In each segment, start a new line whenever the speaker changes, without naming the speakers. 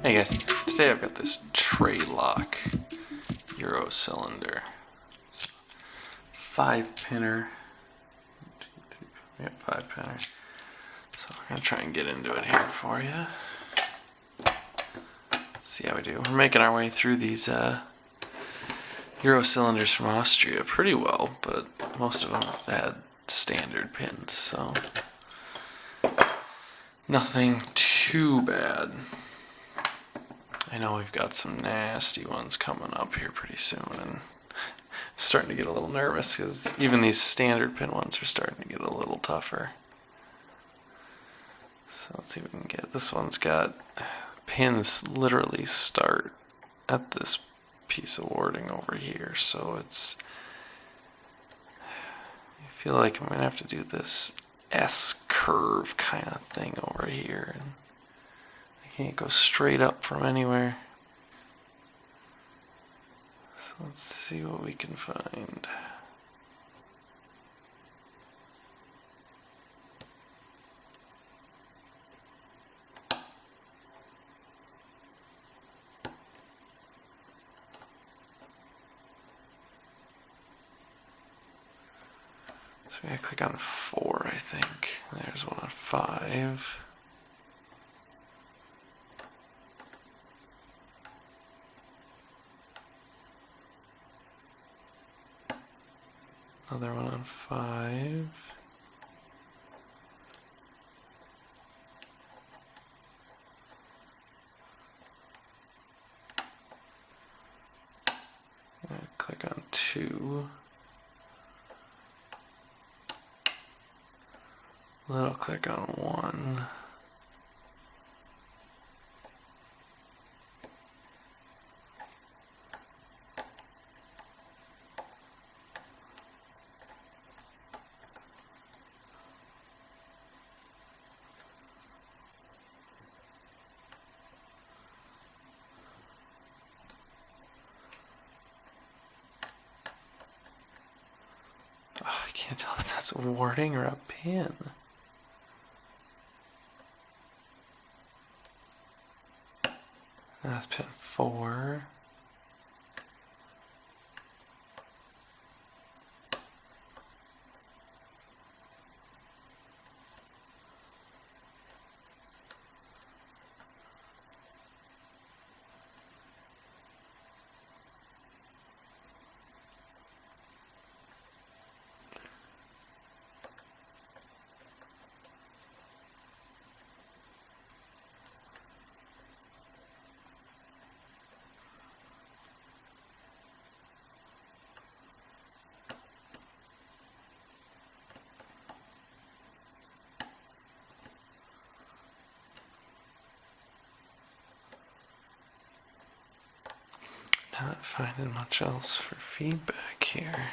Hey guys, today I've got this Trelock Euro cylinder. 5-pinner. 5-pinner. So I'm going to try and get into it here for you. Let's see how we do. We're making our way through these Euro cylinders from Austria pretty well, but most of them had standard pins, so nothing too bad. I know we've got some nasty ones coming up here pretty soon, and I'm starting to get a little nervous because even these standard pin ones are starting to get a little tougher. So let's see if we can get this one's got pins literally start at this piece of warding over here, so it's, I feel like I'm gonna have to do this S curve kind of thing over here, and can't go straight up from anywhere. So let's see what we can find. So we gotta click on 4, I think. There's one on 5. Another one on 5. Click on 2. Then I'll click on 1. I can't tell if that's a warding or a pin. That's pin 4. Not finding much else for feedback here.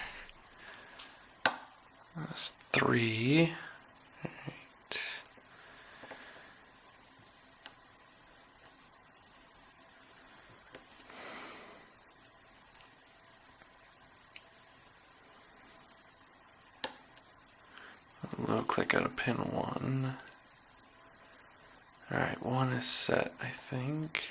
That's 3. Alright. I'll click out of pin 1. Alright, 1 is set, I think.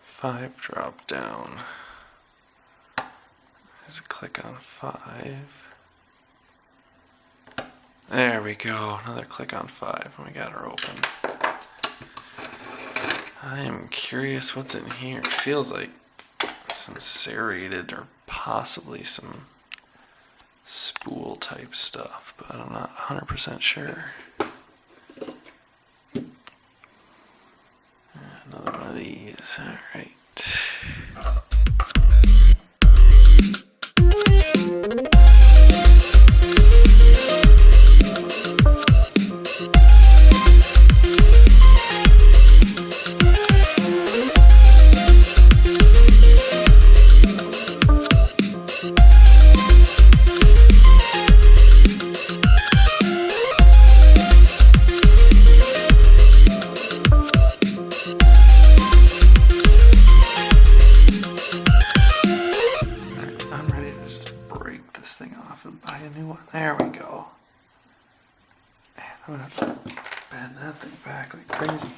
Five drop down. There's a click on 5. There we go. Another click on 5, and we got her open. I am curious what's in here. It feels like some serrated or possibly some spool type stuff, but I'm not 100% sure. Another one of these. All right. I'm gonna have to bend that thing back like crazy.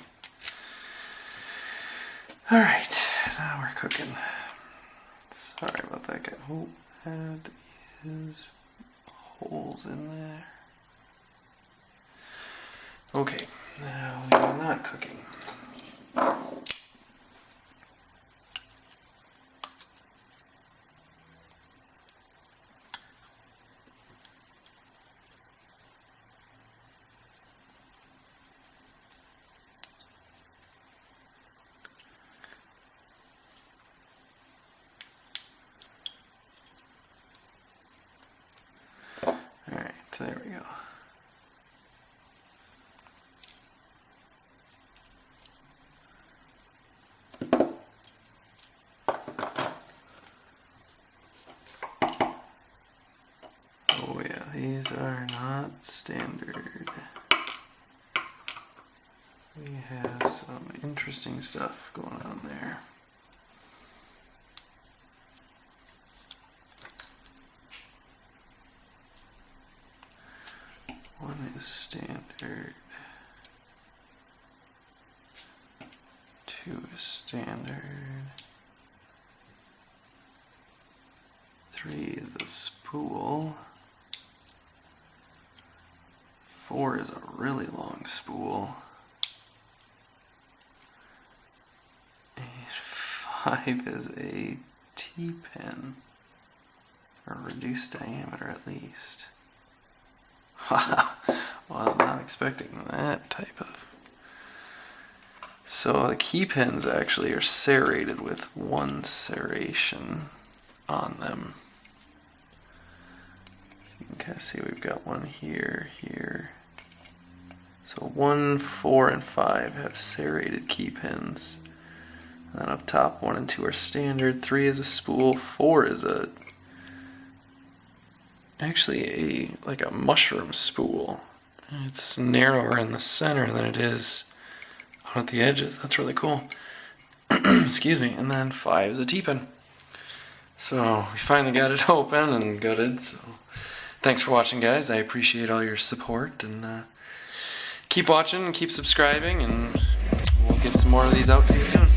Alright, now we're cooking. Sorry about that guy. Oh, that is holes in there. Okay, now we are not cooking. Alright, there we go. Oh yeah, these are not standard. We have some interesting stuff going on there. One is standard. Two is standard. Three is a spool. Four is a really long spool. And five is a T-pin, or reduced diameter at least. Well, I was not expecting that type of. So the key pins actually are serrated with one serration on them. So you can kind of see we've got one here, here. So 1, 4, and 5 have serrated key pins. And then up top, 1 and 2 are standard. 3 is a spool. 4 is actually like a mushroom spool. It's narrower in the center than it is out at the edges. That's really cool. Excuse me. And then 5 is a T-pin. So we finally got it open and gutted. So thanks for watching, guys. I appreciate all your support, and keep watching and keep subscribing, and we'll get some more of these out to you soon.